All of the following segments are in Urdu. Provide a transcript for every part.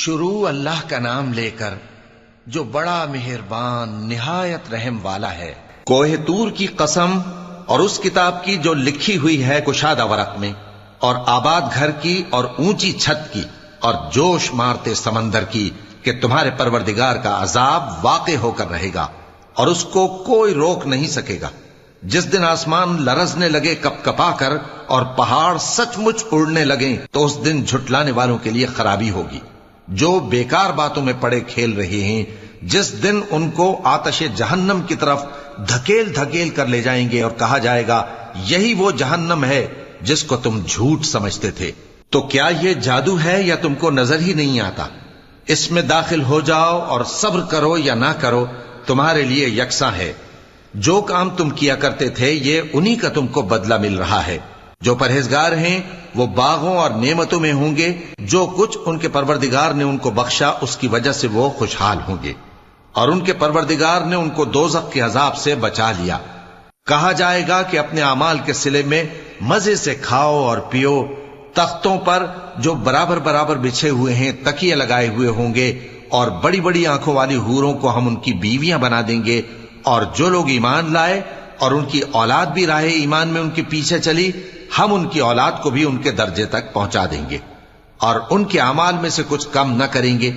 شروع اللہ کا نام لے کر جو بڑا مہربان نہایت رحم والا ہے۔ کوہ طور کی قسم اور اس کتاب کی جو لکھی ہوئی ہے کشادہ ورق میں، اور آباد گھر کی اور اونچی چھت کی، اور جوش مارتے سمندر کی کہ تمہارے پروردگار کا عذاب واقع ہو کر رہے گا اور اس کو کوئی روک نہیں سکے گا۔ جس دن آسمان لرزنے لگے کپ کپا کر اور پہاڑ سچ مچ اڑنے لگیں تو اس دن جھٹلانے والوں کے لیے خرابی ہوگی جو بیکار باتوں میں پڑے کھیل رہے ہیں۔ جس دن ان کو آتش جہنم کی طرف دھکیل دھکیل کر لے جائیں گے اور کہا جائے گا یہی وہ جہنم ہے جس کو تم جھوٹ سمجھتے تھے۔ تو کیا یہ جادو ہے یا تم کو نظر ہی نہیں آتا؟ اس میں داخل ہو جاؤ اور صبر کرو یا نہ کرو تمہارے لیے یکساں ہے۔ جو کام تم کیا کرتے تھے یہ انہی کا تم کو بدلہ مل رہا ہے۔ جو پرہیزگار ہیں وہ باغوں اور نعمتوں میں ہوں گے، جو کچھ ان کے پروردگار نے ان کو بخشا اس کی وجہ سے وہ خوشحال ہوں گے، اور ان کے پروردگار نے ان کو دوزخ کے عذاب سے بچا لیا۔ کہا جائے گا کہ اپنے اعمال کے صلے میں مزے سے کھاؤ اور پیو۔ تختوں پر جو برابر برابر بچھے ہوئے ہیں تکیے لگائے ہوئے ہوں گے، اور بڑی بڑی آنکھوں والی حوروں کو ہم ان کی بیویاں بنا دیں گے، اور جو لوگ ایمان لائے اور ان کی اولاد بھی راہ ایمان میں ان کے پیچھے چلی، ہم ان کی اولاد کو بھی ان کے درجے تک پہنچا دیں گے اور ان کے اعمال میں سے کچھ کم نہ کریں گے۔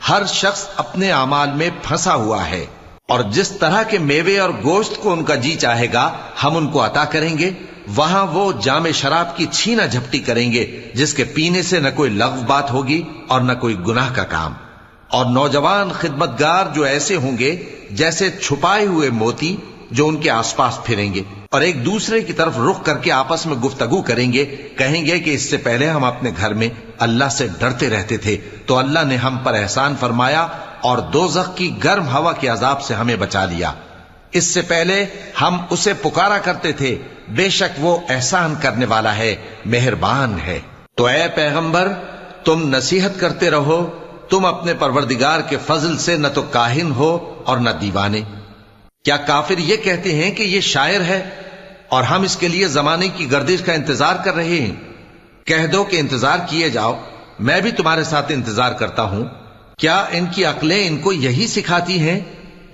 ہر شخص اپنے اعمال میں پھنسا ہوا ہے، اور جس طرح کے میوے اور گوشت کو ان کا جی چاہے گا ہم ان کو عطا کریں گے۔ وہاں وہ جام شراب کی چھینا جھپٹی کریں گے جس کے پینے سے نہ کوئی لغو بات ہوگی اور نہ کوئی گناہ کا کام۔ اور نوجوان خدمتگار جو ایسے ہوں گے جیسے چھپائے ہوئے موتی جو ان کے آس پاس پھریں گے، اور ایک دوسرے کی طرف رخ کر کے آپس میں گفتگو کریں گے، کہیں گے کہ اس سے پہلے ہم اپنے گھر میں اللہ سے ڈرتے رہتے تھے تو اللہ نے ہم پر احسان فرمایا اور دوزخ کی گرم ہوا کے عذاب سے ہمیں بچا لیا۔ اس سے پہلے ہم اسے پکارا کرتے تھے، بے شک وہ احسان کرنے والا ہے، مہربان ہے۔ تو اے پیغمبر تم نصیحت کرتے رہو، تم اپنے پروردگار کے فضل سے نہ تو کاہن ہو اور نہ دیوانے۔ کیا کافر یہ کہتے ہیں کہ یہ شاعر ہے اور ہم اس کے لیے زمانے کی گردش کا انتظار کر رہے ہیں؟ کہہ دو کہ انتظار کیے جاؤ، میں بھی تمہارے ساتھ انتظار کرتا ہوں۔ کیا ان کی عقلیں ان کو یہی سکھاتی ہیں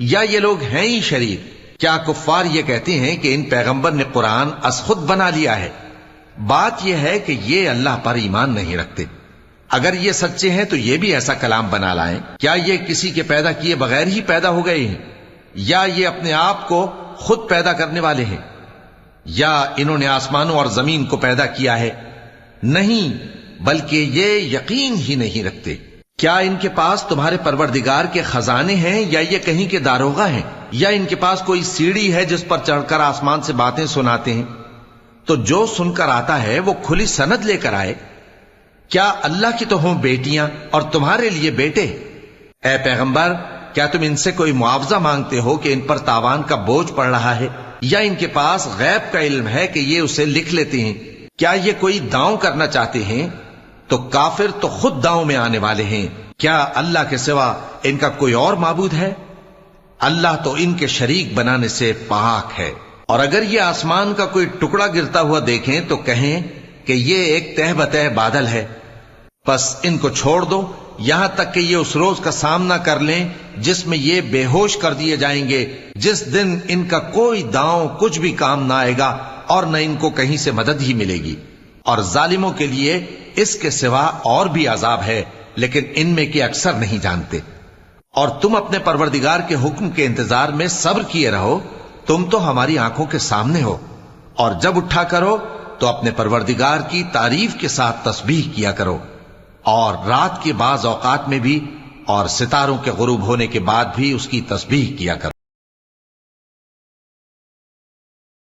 یا یہ لوگ ہیں ہی شریر؟ کیا کفار یہ کہتے ہیں کہ ان پیغمبر نے قرآن از خود بنا لیا ہے؟ بات یہ ہے کہ یہ اللہ پر ایمان نہیں رکھتے۔ اگر یہ سچے ہیں تو یہ بھی ایسا کلام بنا لائیں۔ کیا یہ کسی کے پیدا کیے بغیر ہی پیدا ہو گئے ہیں، یا یہ اپنے آپ کو خود پیدا کرنے والے ہیں، یا انہوں نے آسمانوں اور زمین کو پیدا کیا ہے؟ نہیں، بلکہ یہ یقین ہی نہیں رکھتے۔ کیا ان کے پاس تمہارے پروردگار کے خزانے ہیں یا یہ کہیں کے داروغہ ہیں، یا ان کے پاس کوئی سیڑھی ہے جس پر چڑھ کر آسمان سے باتیں سناتے ہیں؟ تو جو سن کر آتا ہے وہ کھلی سند لے کر آئے۔ کیا اللہ کی تو ہوں بیٹیاں اور تمہارے لیے بیٹے؟ اے پیغمبر کیا تم ان سے کوئی معاوضہ مانگتے ہو کہ ان پر تاوان کا بوجھ پڑ رہا ہے، یا ان کے پاس غیب کا علم ہے کہ یہ اسے لکھ لیتے ہیں؟ کیا یہ کوئی داؤں کرنا چاہتے ہیں؟ تو کافر تو خود داؤں میں آنے والے ہیں۔ کیا اللہ کے سوا ان کا کوئی اور معبود ہے؟ اللہ تو ان کے شریک بنانے سے پاک ہے۔ اور اگر یہ آسمان کا کوئی ٹکڑا گرتا ہوا دیکھیں تو کہیں کہ یہ ایک تہ بتہ بادل ہے، پس ان کو چھوڑ دو یہاں تک کہ یہ اس روز کا سامنا کر لیں جس میں یہ بے ہوش کر دیے جائیں گے، جس دن ان کا کوئی داؤں کچھ بھی کام نہ آئے گا اور نہ ان کو کہیں سے مدد ہی ملے گی۔ اور ظالموں کے لیے اس کے سوا اور بھی عذاب ہے، لیکن ان میں کے اکثر نہیں جانتے۔ اور تم اپنے پروردگار کے حکم کے انتظار میں صبر کیے رہو، تم تو ہماری آنکھوں کے سامنے ہو۔ اور جب اٹھا کرو تو اپنے پروردگار کی تعریف کے ساتھ تسبیح کیا کرو، اور رات کے بعض اوقات میں بھی اور ستاروں کے غروب ہونے کے بعد بھی اس کی تسبیح کیا کرو۔